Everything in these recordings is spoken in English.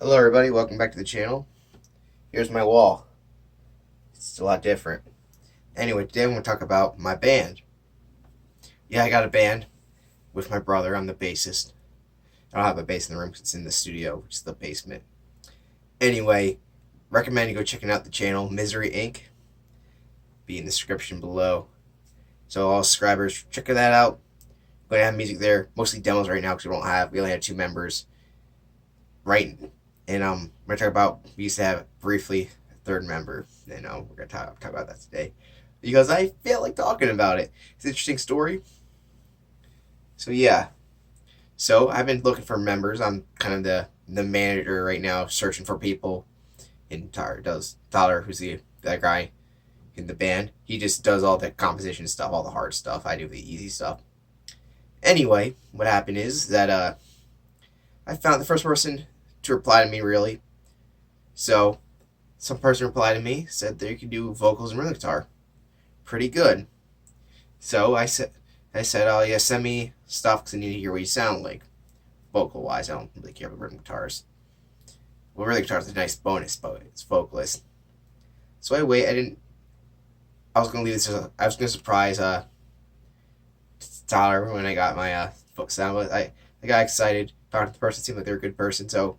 Hello everybody, welcome back to the channel. Here's my wall. It's a lot different. Anyway, today I'm going to talk about my band. Yeah, I got a band with my brother. I'm the bassist. I don't have a bass in the room because it's in the studio, which is the basement. Anyway, recommend you go checking out the channel, Misery Inc. Be in the description below. So all subscribers, check that out. I'm going to have music there, mostly demos right now because we only have 2 members. Right, and we're gonna talk about, we used to have briefly a third member, and we're gonna talk about that today because I feel like talking about it. It's an interesting story. So yeah, so I've been looking for members. I'm kind of the manager right now, searching for people. And Tyler, who's that guy in the band. He just does all the composition stuff, all the hard stuff. I do the easy stuff. Anyway, what happened is that I found the first person to reply to me, really. So some person replied to me, said that you can do vocals and rhythm guitar pretty good. So I said, oh yeah, send me stuff because I need to hear what you sound like vocal wise. I don't really care about rhythm guitars. Well, rhythm guitars is a nice bonus, but it's vocalist. So I was gonna leave this. I was gonna surprise Tyler when I got my book sound, but I got excited. Talked to the person, seemed like they're a good person, so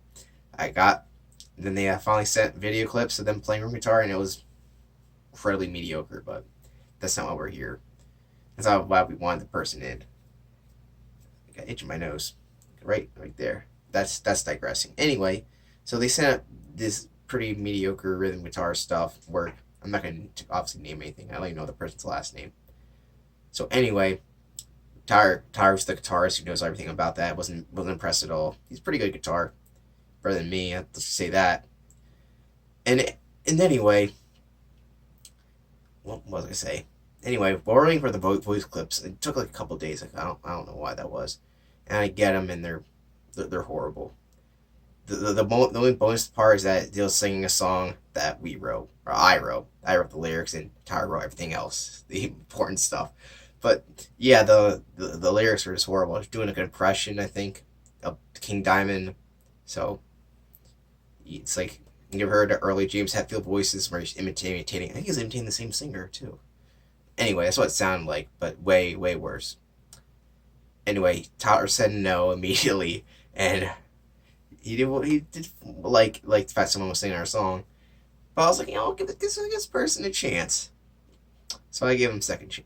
then they finally sent video clips of them playing rhythm guitar, and it was incredibly mediocre, but that's not why we're here. That's not why we wanted the person in. I got itch in my nose. Right there. That's digressing. Anyway, so they sent this pretty mediocre rhythm guitar stuff work. I'm not going to obviously name anything. I don't even know the person's last name. So anyway, Tyler's the guitarist who knows everything about that. Wasn't impressed at all. He's pretty good guitar. Better than me, let's just say that. And anyway, what was I say? Anyway, while we're waiting for the voice clips, it took like a couple days. Like I don't know why that was. And I get them, and they're horrible. The only bonus part is that they're singing a song that we wrote, or I wrote. I wrote the lyrics, and Tyler wrote everything else, the important stuff. But yeah, the lyrics are just horrible. I was doing a good impression, I think, of King Diamond. So it's like you've heard early James Hetfield voices where he's imitating. I think he's imitating the same singer too. Anyway, that's what it sounded like, but way worse. Anyway, Tyler said no immediately, and he did like the fact someone was singing our song. But I was like, give this person a chance. So I gave him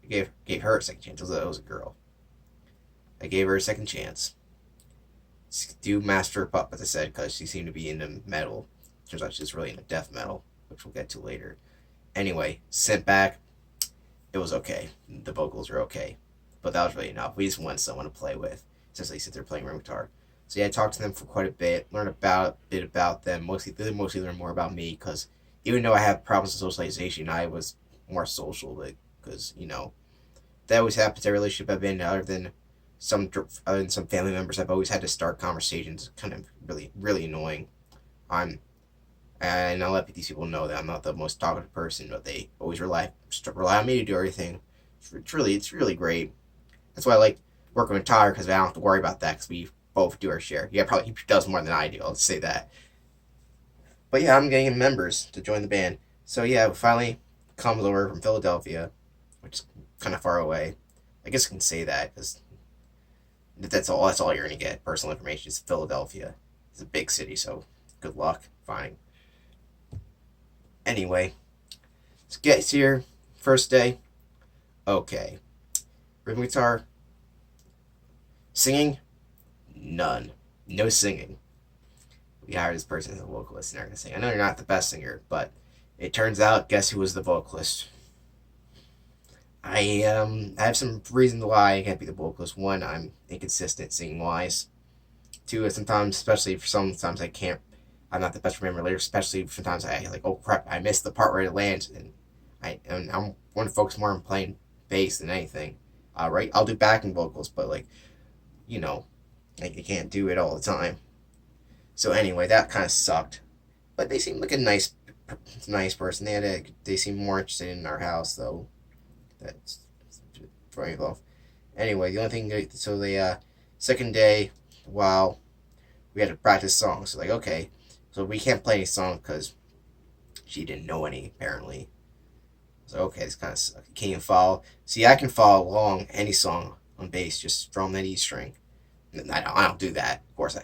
gave her a second chance. It was a girl. I gave her a second chance. Do Master of Puppets, I said, because she seemed to be into metal. Turns out she's really into death metal, which we'll get to later. Anyway, sent back. It was okay. The vocals were okay. But that was really enough. We just wanted someone to play with, since they sit there playing rhythm guitar. So yeah, I talked to them for quite a bit, learned a bit about them. Mostly learned more about me, because even though I have problems with socialization, I was more social, because, that always happens in a relationship I've been in, other than some family members. I've always had to start conversations. Kind of really annoying. And I'll let these people know that I'm not the most talkative person, but they always rely on me to do everything. It's really great. That's why I like working with Tyler, because I don't have to worry about that, because we both do our share. Yeah, probably he does more than I do. I'll say that. But yeah, I'm getting members to join the band. So yeah, finally comes over from Philadelphia, which is kind of far away. I guess I can say that because that's all you're gonna get. Personal information is Philadelphia. It's a big city, so good luck finding. Anyway, let's get here. First day. Okay. Rhythm guitar. Singing? None. No singing. We hired this person as a vocalist, and they're gonna sing. I know you're not the best singer, but it turns out, guess who was the vocalist? I have some reasons why I can't be the vocalist. One, I'm inconsistent singing wise. Two, sometimes, especially for sometimes I can't. I'm not the best remember lyrics. Especially sometimes I like, oh crap, I missed the part where it lands, and I'm want to focus more on playing bass than anything. Right, I'll do backing vocals, but like, I can't do it all the time. So anyway, that kind of sucked. But they seemed like a nice person. They seemed more interested in our house though. That's very off. Anyway, the only thing, second day, wow, we had to practice songs. So like, okay, So we can't play any songs because she didn't know any, apparently. So okay, this kind of sucks. Can you follow? See, I can follow along any song on bass, just strum that E string. I don't do that, of course,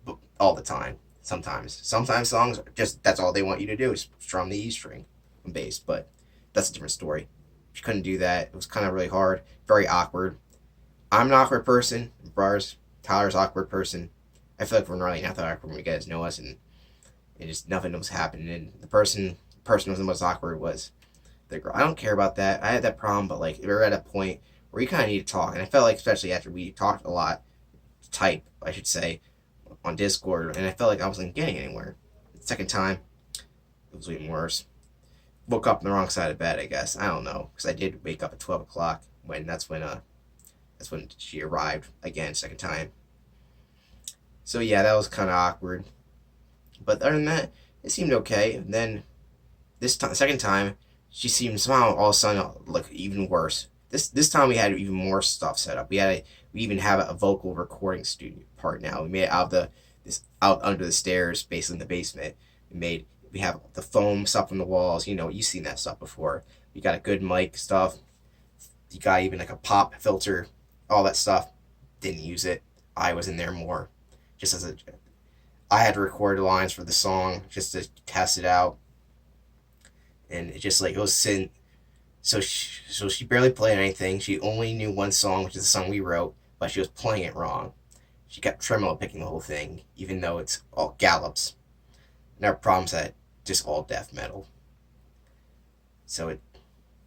but all the time. Sometimes songs are just that's all they want you to do is strum the E string on bass, but that's a different story. She couldn't do that. It was kind of really hard, very awkward. I'm an awkward person. Bars, Tyler's an awkward person. I feel like we're really not that awkward when you guys know us, and it just nothing was happening. And the person who was the most awkward was the girl. I don't care about that. I had that problem, but like we were at a point where you kind of need to talk, and I felt like especially after we talked a lot, type I should say, on Discord, and I felt like I wasn't getting anywhere. The second time, it was even worse. Woke up on the wrong side of bed, I guess. I don't know, because I did wake up at 12 o'clock when that's when she arrived again, second time. So yeah, that was kind of awkward. But other than that, it seemed okay. And then this time, second time, she seemed somehow all of a sudden look even worse. This time we had even more stuff set up. We even have a vocal recording studio part now. We made it out of this out under the stairs, basically in the basement. We have the foam stuff on the walls. You've seen that stuff before. We got a good mic stuff. You got even like a pop filter, all that stuff. Didn't use it. I was in there more, just as a. I had to record the lines for the song just to test it out, and it just like it was sin. So she barely played anything. She only knew one song, which is the song we wrote, but she was playing it wrong. She kept tremolo picking the whole thing, even though it's all gallops. And our problem's that just all death metal. So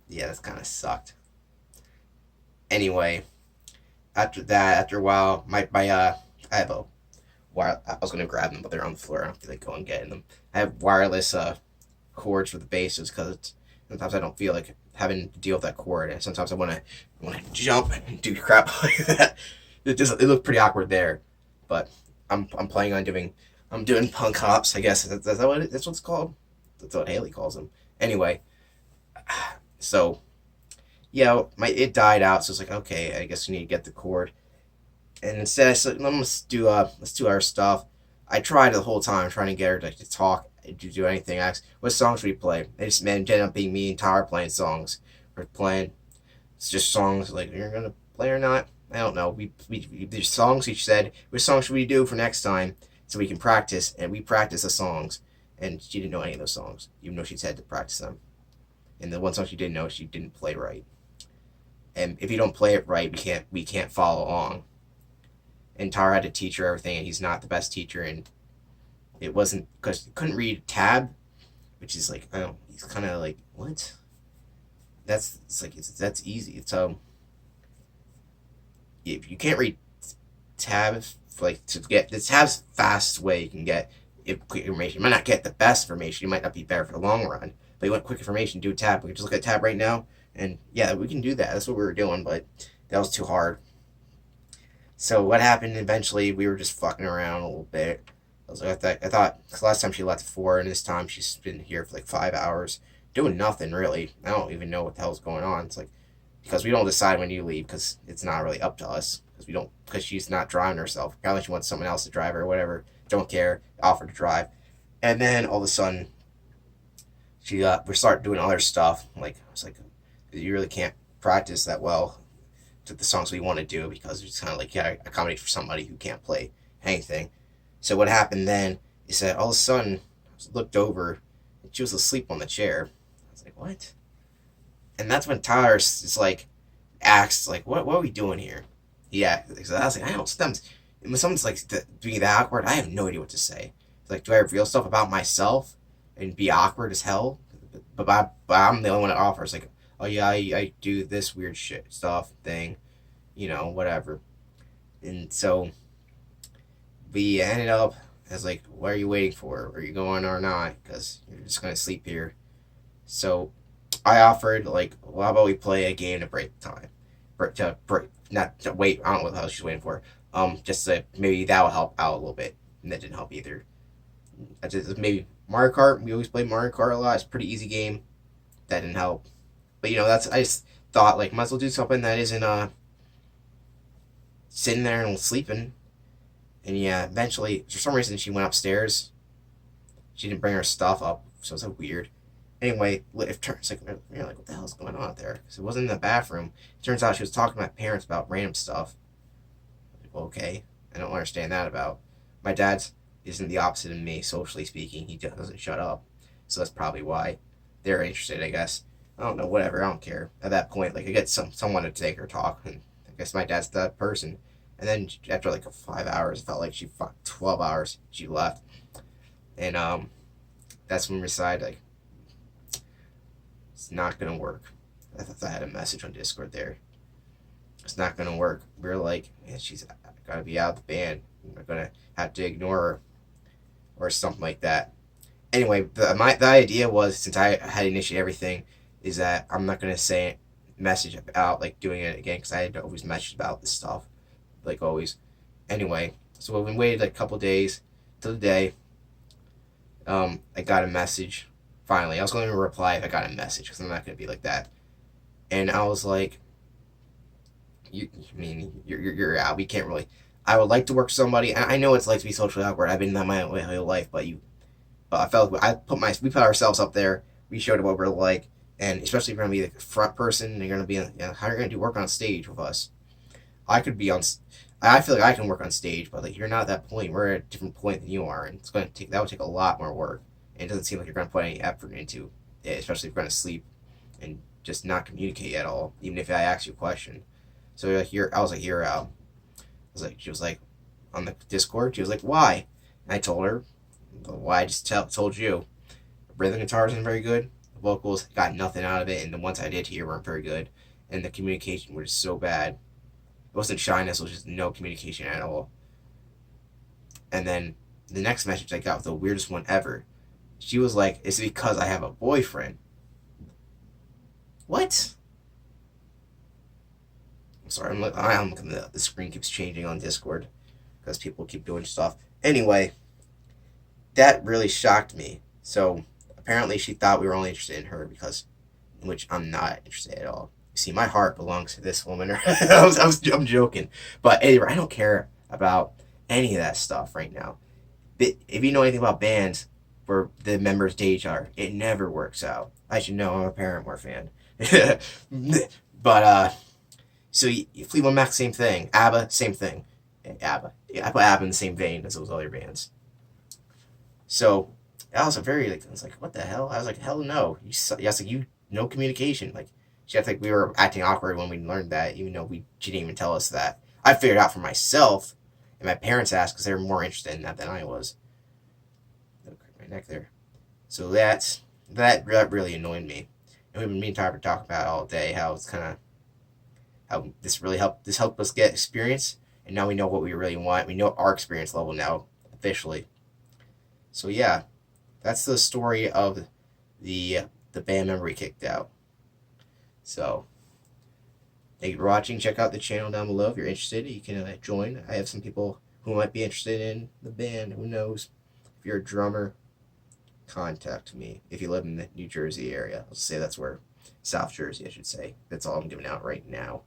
yeah, that kind of sucked. Anyway, after a while, I have a I was gonna grab them, but they're on the floor. I don't feel like going and getting them. I have wireless cords for the basses because sometimes I don't feel like having to deal with that cord, and sometimes I want to jump and do crap like that. It looked pretty awkward there, but I'm planning on doing punk hops. I guess that's what it's called. That's what Haley calls them. Anyway, so yeah, it died out. So it's like okay, I guess we need to get the cord. And instead I said let's do our stuff. I tried the whole time trying to get her to talk, to do anything. I asked, what songs should we play? It just ended up being me and Tyler playing songs. We're playing. It's just songs like you're gonna play or not. I don't know. There's songs. She said, "Which songs should we do for next time so we can practice?" And we practiced the songs, and she didn't know any of those songs, even though she said to practice them. And the one song she didn't know, she didn't play right. And if you don't play it right, we can't follow along. And Tyler had to teach her everything, and he's not the best teacher, and it wasn't because he couldn't read tab, which is like I don't. He's kind of like what? That's easy. So if you can't read tabs, like to get the tabs fast way you can get quick information. You might not get the best information. You might not be better for the long run. But you want quick information, do a tab. We can just look at tab right now, and yeah, we can do that. That's what we were doing, but that was too hard. So what happened eventually? We were just fucking around a little bit. I thought cause last time she left at 4, and this time she's been here for like 5 hours, doing nothing really. I don't even know what the hell's going on. It's like because we don't decide when you leave because it's not really up to us because she's not driving herself. Apparently she wants someone else to drive her or whatever. Don't care. Offer to drive, and then all of a sudden we start doing other stuff. Like I was like, you really can't practice that well to the songs we want to do because it's kind of like accommodate for somebody who can't play anything. So what happened then is that all of a sudden I looked over and she was asleep on the chair. I was like, what? And that's when Tyler is like asks like, what are we doing here? Yeah, so I was like, I don't. When someone's like being that awkward, I have no idea what to say. It's like, do I reveal stuff about myself and be awkward as hell? But I'm the only one that offers like, oh yeah, I do this weird shit stuff thing, whatever. And so we ended up as like, what are you waiting for? Are you going or not? Because you're just gonna sleep here. So I offered like, well, how about we play a game to break time, to break, not to wait. I don't know what the hell she's waiting for. Just to, maybe that will help out a little bit, and that didn't help either. I just maybe Mario Kart. We always play Mario Kart a lot. It's a pretty easy game. That didn't help. But I just thought like might as well do something that isn't sitting there and sleeping. And yeah, eventually for some reason she went upstairs She didn't bring her stuff up, so it was so weird. Anyway, it turns like you're like, what the hell's going on out there? Because it wasn't in the bathroom. It turns out she was talking to my parents about random stuff. Like, well, okay, I don't understand that about. My dad's isn't the opposite of me, socially speaking. He doesn't shut up, so that's probably why they're interested, I guess. I don't know, whatever. I don't care. At that point, like I get someone to take her talk, and I guess my dad's that person. And then after like 5 hours, it felt like she fucked 12 hours. She left, and that's when we decided like it's not gonna work. I thought I had a message on Discord there. It's not gonna work. We were like, man, she's gotta be out of the band. We're gonna have to ignore her or something like that. Anyway, the idea was, since I had initiated everything, is that I'm not gonna say message about like doing it again because I had always messaged about this stuff, like always. Anyway, so we waited like a couple days till the day. I got a message. Finally, I was going to reply if I got a message because I'm not gonna be like that. And I was like, I mean, you're out. We can't really. I would like to work with somebody, and I know it's like to be socially awkward. I've been that my whole life, but I felt like we put ourselves up there. We showed what we're like, and especially if you're gonna be the front person, and you're gonna be, how you're gonna do work on stage with us. I could be on. I feel like I can work on stage, but like you're not at that point. We're at a different point than you are, and that would take a lot more work. And it doesn't seem like you're gonna put any effort into it, especially if you're gonna sleep and just not communicate at all, even if I ask you a question. So like here, I was like, you're out. She was like, on the Discord, she was like, why? And I told her, why I just told you. Rhythm guitar isn't very good. The vocals got nothing out of it, and the ones I did hear weren't very good. And the communication was so bad. It wasn't shyness, it was just no communication at all. And then the next message I got was the weirdest one ever. She was like, it's because I have a boyfriend. What? I'm sorry, I'm looking at the screen keeps changing on Discord because people keep doing stuff. Anyway, that really shocked me. So apparently she thought we were only interested in her because, which I'm not interested at all. You see, my heart belongs to this woman. I'm joking, but anyway, I don't care about any of that stuff right now. But if you know anything about bands where the members date each other, it never works out. I should know. I'm a Paramore fan. But so Fleetwood Mac, same thing. ABBA, same thing. ABBA. Yeah, I put ABBA in the same vein as those other bands. So I was I was like, what the hell? I was like, hell no. No communication. Like, she acted like we were acting awkward when we learned that, even though she didn't even tell us that. I figured out for myself, and my parents asked because they were more interested in that than I was. My neck there. So that really annoyed me. And we've been meaning to talk about all day how it's kind of how this really helped. This helped us get experience, and now we know what we really want. We know our experience level now officially. So yeah, that's the story of the band member we kicked out. So thank you for watching. Check out the channel down below if you're interested. You can join. I have some people who might be interested in the band. Who knows? If you're a drummer, contact me. If you live in the New Jersey area, I'll say that's where South Jersey, I should say. That's all I'm giving out right now.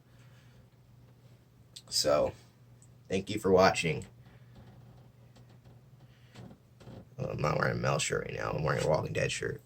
So, thank you for watching. I'm not wearing a Mel shirt right now. I'm wearing a Walking Dead shirt.